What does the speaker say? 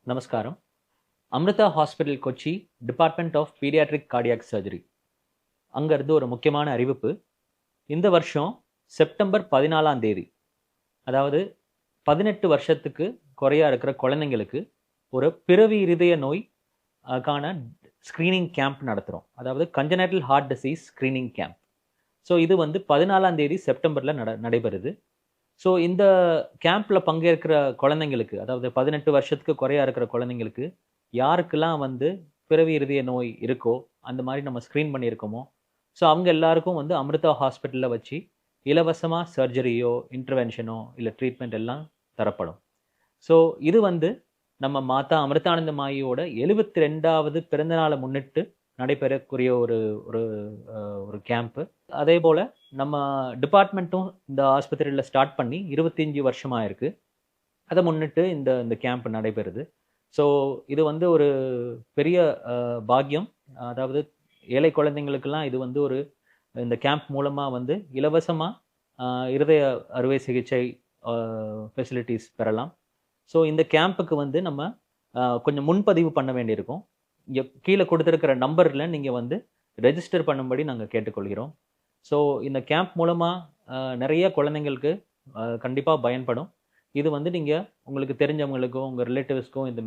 நமஸ்காரம். Amrita hospital Kochi, department of pediatric cardiac surgery. அங்கேருந்து ஒரு முக்கியமான அறிவிப்பு. இந்த வருஷம் செப்டம்பர் 14ஆம் தேதி, அதாவது 18 வருஷத்துக்கு குறையா இருக்கிற குழந்தைங்களுக்கு ஒரு பிறவி இருதய நோய் கான ஸ்க்ரீனிங் கேம்ப் நடத்துகிறோம். அதாவது congenital heart disease screening camp. So இது வந்து 14ஆம் தேதி செப்டம்பரில் நடைபெறுது. ஸோ இந்த கேம்ப்ல பங்கேற்கிற குழந்தைங்களுக்கு, அதாவது 18 வருஷத்துக்கு குறையா இருக்கிற குழந்தைங்களுக்கு யாருக்கெல்லாம் வந்து பிறவி இருதய நோய் இருக்கோ, அந்த மாதிரி நம்ம ஸ்க்ரீன் பண்ணியிருக்கோமோ, ஸோ அவங்க எல்லாருக்கும் வந்து அமிர்தா ஹாஸ்பிட்டலில் வச்சு இலவசமாக சர்ஜரியோ இன்டர்வென்ஷனோ இல்லை ட்ரீட்மெண்ட் எல்லாம் தரப்படும். ஸோ இது வந்து நம்ம மாதா அமிர்தானந்தமாயியோட 72வது பிறந்தநாளை முன்னிட்டு நடைபெறக்கூடிய ஒரு ஒரு ஒரு கேம்ப்பு. அதே போல் நம்ம டிபார்ட்மெண்ட்டும் இந்த ஆஸ்பத்திரியில் ஸ்டார்ட் பண்ணி 25 வருஷமாக இருக்குது. அதை முன்னிட்டு இந்த இந்த கேம்ப் நடைபெறுது. ஸோ இது வந்து ஒரு பெரிய பாக்கியம். அதாவது ஏழை குழந்தைங்களுக்கெல்லாம் இது வந்து ஒரு இந்த கேம்ப் மூலமாக வந்து இலவசமாக இருதய அறுவை சிகிச்சை ஃபெசிலிட்டிஸ் பெறலாம். ஸோ இந்த கேம்புக்கு வந்து நம்ம கொஞ்சம் முன்பதிவு பண்ண வேண்டியிருக்கும். இங்கே கீழே கொடுத்துருக்கிற நம்பரில் நீங்கள் வந்து ரெஜிஸ்டர் பண்ணும்படி நாங்கள் கேட்டுக்கொள்கிறோம். ஸோ இந்த கேம்ப் மூலமாக நிறைய குழந்தைங்களுக்கு கண்டிப்பாக பயன்படும். இது வந்து நீங்கள் உங்களுக்கு தெரிஞ்சவங்களுக்கும் உங்கள் ரிலேட்டிவ்ஸ்க்கும் இந்த